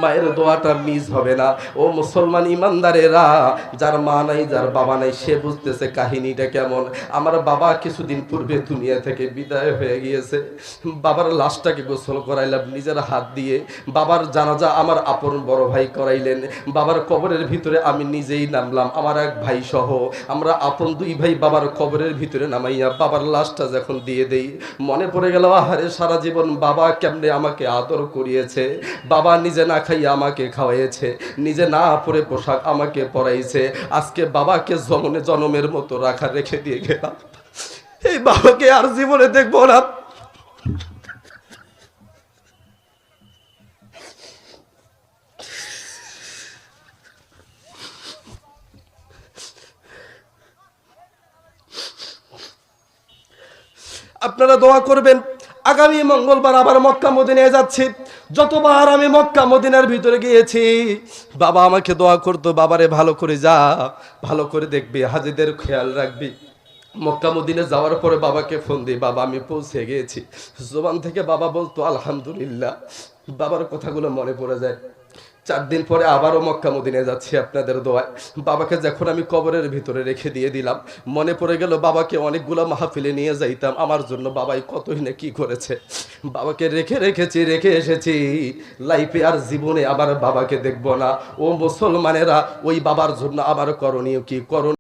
মায়ের দোয়াটা মিস হবে না। ও মুসলমান ইমানদারেরা, যার মা নাই যার বাবা নাই সে বুঝতেছে কাহিনীটা কেমন। আমার বাবা কিছুদিন পূর্বে দুনিয়া থেকে বিদায় হয়ে গিয়েছে। বাবার লাশটাকে গোসল করাইলাম নিজের হাত দিয়ে। বাবার জানাজা আমার আপন বড় ভাই করাইলেন। বাবার কবরের ভিতরে আমি নিজেই নামলাম, আমার এক ভাই সহ। আমরা আপন দুই ভাই বাবার কবরের ভিতরে নামাইয়া বাবার লাশটা যখন দিয়ে দেই, মনে পড়ে গেল আহারে সারা জীবন বাবা কেমনে আমাকে আদর করিয়েছে। বাবা নিজে না খাইয়া আমাকে খাওয়াইছে, নিজে না পরে পোশাক আমাকে পরাইছে। আজকে বাবাকে জমনে জনমের মতো রাখা রেখে দিয়ে গেলাম। এই বাবাকে আর জীবনে দেখবো না। আপনারা দোয়া করবেন। আগামী মঙ্গলবার আবার মক্কা মদিনায় যাচ্ছি। যতবার আমি মক্কা মদিনার ভিতরে গিয়েছি, বাবা আমাকে দোয়া করতো, বাবারে ভালো করে যা, ভালো করে দেখবি, হাজিদের খেয়াল রাখবি। মক্কা মদিনা যাওয়ার পরে বাবাকে ফোন দিই, বাবা আমি পৌঁছে গিয়েছি। জবান থেকে বাবা বলতো আলহামদুলিল্লাহ। বাবার কথাগুলো মনে পড়ে যায়। 4 দিন পরে আবারও মক্কা মদিনায় যাচ্ছি আপনাদের দোয়ায়। বাবাকে যখন আমি কবরের ভিতরে রেখে দিয়ে দিলাম, মনে পড়ে গেল বাবাকে অনেকগুলো মাহফিলে নিয়ে যাইতাম, আমার জন্য বাবাই কতই না কি করেছে। বাবাকে রেখে এসেছি। লাইফে আর জীবনে আবার বাবাকে দেখব না। ও মুসলমানেরা, ওই বাবার জন্য আবার করণীয় কি করণ